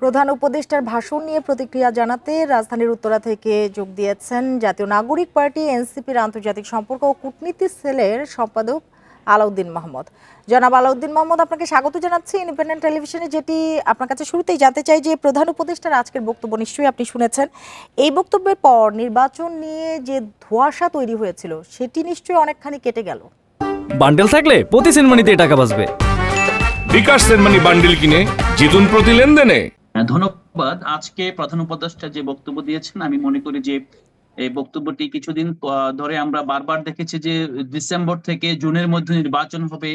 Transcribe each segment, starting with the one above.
প্রধান উপদেষ্টার ভাষণ নিয়ে প্রতিক্রিয়া জানাতে রাজধানীর উত্তরা থেকে যোগ দিয়েছেন জাতীয় নাগরিক পার্টি এনসিপির আন্তর্জাতিক সম্পর্ক ও কূটনীতি সেলের সম্পাদক আলাউদ্দিন মাহমুদ। জনাব আলাউদ্দিন মাহমুদ, আপনাকে স্বাগত জানাচ্ছি ইন্ডিপেন্ডেন্ট টেলিভিশনে। যেটি আপনার কাছে শুরুতেই জানতে চাই যে প্রধান উপদেষ্টার আজকের বক্তব্য নিশ্চয়ই আপনি শুনেছেন। এই বক্তব্যের পর নির্বাচন নিয়ে যে ধোঁয়াশা তৈরি হয়েছিল সেটি নিশ্চয়ই অনেকখানি কেটে গেল। বান্ডেল থাকলে প্রতি সেনমানিতে টাকা বাঁচবে। বিকাশ সেনমানি বান্ডেল কিনে জিতুন প্রতি লেনদেনে। ধন্যবাদ। আজকে প্রধান উপদেষ্টা যে বক্তব্য দিয়েছেন, আমি মনে করি যে এই বক্তব্যটি কিছুদিন ধরে আমরা বারবার দেখেছি যে ডিসেম্বর থেকে জুনের মধ্যে নির্বাচন হবে,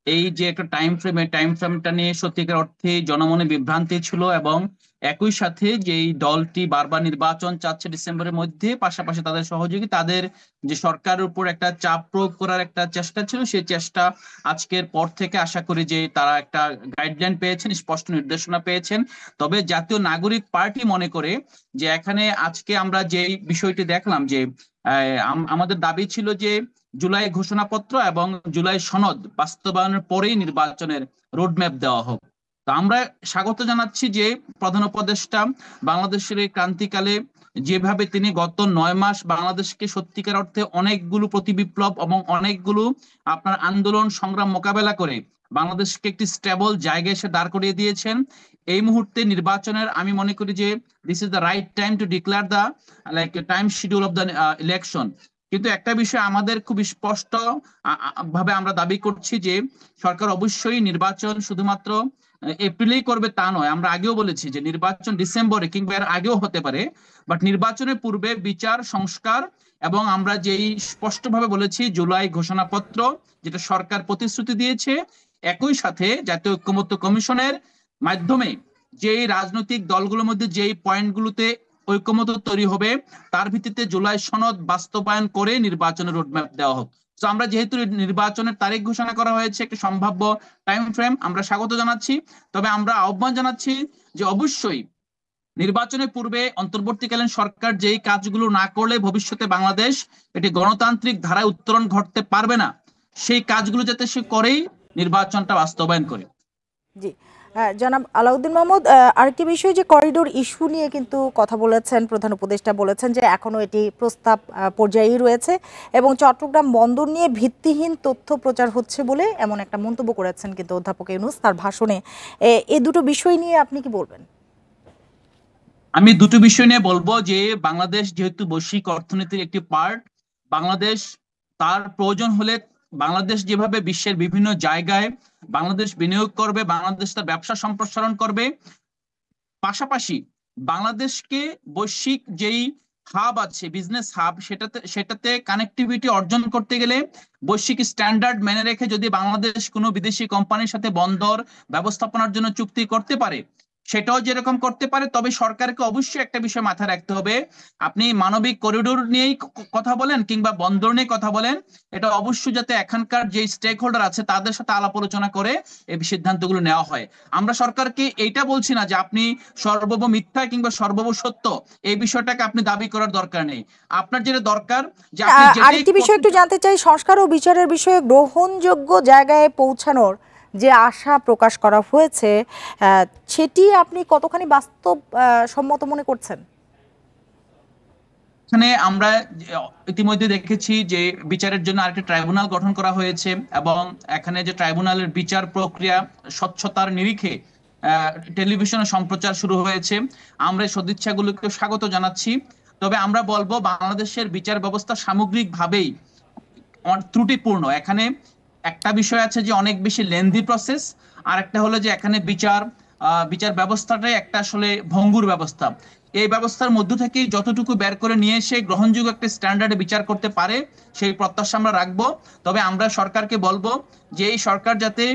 এই যে একটা টাইমফ্রেমটা নিয়ে সত্যিকার অর্থে জনমনে বিভ্রান্তি ছিল। এবং একই সাথে যে দলটি বারবার নির্বাচন চাচ্ছে ডিসেম্বরের মধ্যে, পাশাপাশি তাদের সহযোগী তাদের যে সরকারের উপর একটা চাপ প্রয়োগ করার একটা চেষ্টা ছিল, সেই চেষ্টা আজকের পর থেকে আশা করি যে তারা একটা গাইডলাইন পেয়েছেন, স্পষ্ট নির্দেশনা পেয়েছেন। তবে জাতীয় নাগরিক পার্টি মনে করে যে এখানে আজকে আমরা যে বিষয়টি দেখলাম যে আমাদের দাবি ছিল যে জুলাই ঘোষণাপত্র এবং জুলাই সনদ বাস্তবায়নের পরেই নির্বাচনের রোডম্যাপ দেওয়া হোক। তো আমরা স্বাগত জানাচ্ছি যে প্রধান উপদেষ্টা বাংলাদেশের এই ক্রান্তিকালে যেভাবে তিনি গত 9 মাস বাংলাদেশকে সত্যিকার অর্থে অনেকগুলো প্রতিবিপ্লব এবং অনেকগুলো আপনার আন্দোলন সংগ্রাম মোকাবেলা করে বাংলাদেশকে একটি স্টেবল জায়গায় এসে দাঁড় করিয়ে দিয়েছেন। এই মুহূর্তে নির্বাচনের আমি মনে করি যে this is the right time to declare the time schedule of the election. কিন্তু একটা বিষয় আমাদের খুব স্পষ্ট ভাবে আমরা দাবি করছি যে সরকার অবশ্যই নির্বাচন শুধুমাত্র এপ্রিলেই করবে তা নয়। আমরা আগেও বলেছি যে নির্বাচন ডিসেম্বরে কিংবা এর আগেও হতে পারে, বাট নির্বাচনের পূর্বে বিচার সংস্কার এবং আমরা যেই স্পষ্টভাবে বলেছি জুলাই ঘোষণাপত্র যেটা সরকার প্রতিশ্রুতি দিয়েছে, একই সাথে জাতীয় ঐক্যমত্য কমিশনের মাধ্যমে যেই রাজনৈতিক দলগুলোর মধ্যে যেই পয়েন্টগুলোতে ঐক্যমত্য তৈরি হবে তার ভিত্তিতে জুলাই সনদ বাস্তবায়ন করে নির্বাচনের রোডম্যাপ দেওয়া হোক। তো আমরা যেহেতু নির্বাচনের তারিখ ঘোষণা করা হয়েছে, একটা সম্ভাব্য টাইম ফ্রেম, আমরা স্বাগত জানাচ্ছি। তবে আমরা আহ্বান জানাচ্ছি যে অবশ্যই নির্বাচনের পূর্বে অন্তর্বর্তীকালীন সরকার যেই কাজগুলো না করলে ভবিষ্যতে বাংলাদেশ এটি গণতান্ত্রিক ধারায় উত্তরণ ঘটতে পারবে না, সেই কাজগুলো যাতে সে করেই নির্বাচনটা বাস্তবায়ন করে। জি জনাব আলাউদ্দিন মাহমুদ, আরেকটি বিষয় যে করিডোর ইস্যু নিয়ে কিন্তু কথা বলেছেন প্রধান উপদেষ্টা, বলেছেন যে এখনো এটি প্রস্তাব পর্যায়েই রয়েছে এবং চট্টগ্রাম বন্দর নিয়ে ভিত্তিহীন তথ্য প্রচার হচ্ছে বলে এমন একটা মন্তব্য করেছেন কিন্তু অধ্যাপক ইউনূস তার ভাষণে। এই দুটো বিষয় নিয়ে আপনি কি বলবেন? আমি দুটো বিষয় নিয়ে বলবো যে বাংলাদেশ যেহেতু বৈশ্বিক অর্থনীতির একটি পার্ট, বাংলাদেশ তার প্রয়োজন হলে বাংলাদেশ যেভাবে বিশ্বের বিভিন্ন জায়গায় বাংলাদেশ বিনিয়োগ করবে, বাংলাদেশ তার ব্যবসা সম্প্রসারণ করবে, পাশাপাশি বাংলাদেশকে বৈশ্বিক যেই হাব আছে বিজনেস হাব সেটাতে কানেক্টিভিটি অর্জন করতে গেলে বৈশ্বিক স্ট্যান্ডার্ড মেনে রেখে যদি বাংলাদেশ কোনো বিদেশি কোম্পানির সাথে বন্দর ব্যবস্থাপনার জন্য চুক্তি করতে পারে, সেটাও যেরকম করতে পারে, তবে সরকারকে অবশ্যই একটা বিষয় মাথায় রাখতে হবে, আপনি মানবিক করিডোর নিয়েই কথা বলেন কিংবা বন্দর নিয়ে কথা বলেন, এটা অবশ্যই যাতে এখানকার যে স্টেক হোল্ডার আছে তাদের সাথে আলাপ আলোচনা করে এই সিদ্ধান্তগুলো নেওয়া হয়। আমরা সরকারকে এইটা বলছি না যে আপনি সর্বব মিথ্যা কিংবা সর্বব সত্য এই বিষয়টাকে আপনি দাবি করার দরকার নেই। আপনার যেটা দরকার যে আরেকটি বিষয় একটু জানতে চাই, সংস্কার ও বিচারের বিষয়ে গ্রহণযোগ্য জায়গায় পৌঁছানোর যে আশা প্রকাশ করা হয়েছে সেটি আপনি কতখানি বাস্তব সম্মত মনে করছেন? এখানে আমরা ইতিমধ্যে দেখেছি যে বিচারের জন্য আরেকটি ট্রাইব্যুনাল গঠন করা হয়েছে এবং এখানে যে ট্রাইব্যুনালের বিচার প্রক্রিয়া স্বচ্ছতার নিরিখে টেলিভিশনে সম্প্রচার শুরু হয়েছে। আমরা এই সদিচ্ছাগুলোকে স্বাগত জানাচ্ছি। তবে আমরা বলবো বাংলাদেশের বিচার ব্যবস্থা সামগ্রিকভাবেই ত্রুটিপূর্ণ। এখানে একটা বিষয় আছে যে অনেক বেশি লেন্দি প্রসেস, আর একটা হলো যে এখানে বিচার ব্যবস্থাটাই একটা আসলে ভঙ্গুর ব্যবস্থা। এই ব্যবস্থার মধ্য থেকে যতটুকু বের করে নিয়ে এসে গ্রহণযোগ্য একটা স্ট্যান্ডার্ডে বিচার করতে পারে সেই প্রত্যাশা আমরা রাখবো। তবে আমরা সরকারকে বলবো যে এই সরকার যাতে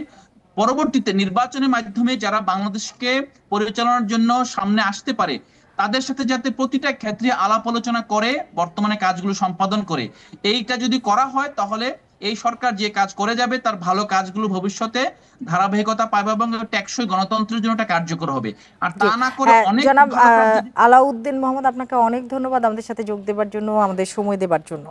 পরবর্তীতে নির্বাচনের মাধ্যমে যারা বাংলাদেশকে পরিচালনার জন্য সামনে আসতে পারে তাদের সাথে যাতে প্রতিটা ক্ষেত্রে আলাপ আলোচনা করে বর্তমানে কাজগুলো সম্পাদন করে, এইটা যদি করা হয় তাহলে এই সরকার যে কাজ করে যাবে তার ভালো কাজগুলো ভবিষ্যতে ধারাবাহিকতা পাবে এবং টেকসই গণতন্ত্রের জন্য এটা কার্যকর হবে। আর তা না করে অনেক জনাব আলাউদ্দিন মাহমুদ, আপনাকে অনেক ধন্যবাদ আমাদের সাথে যোগ দেওয়ার জন্য, আমাদের সময় দেওয়ার জন্য।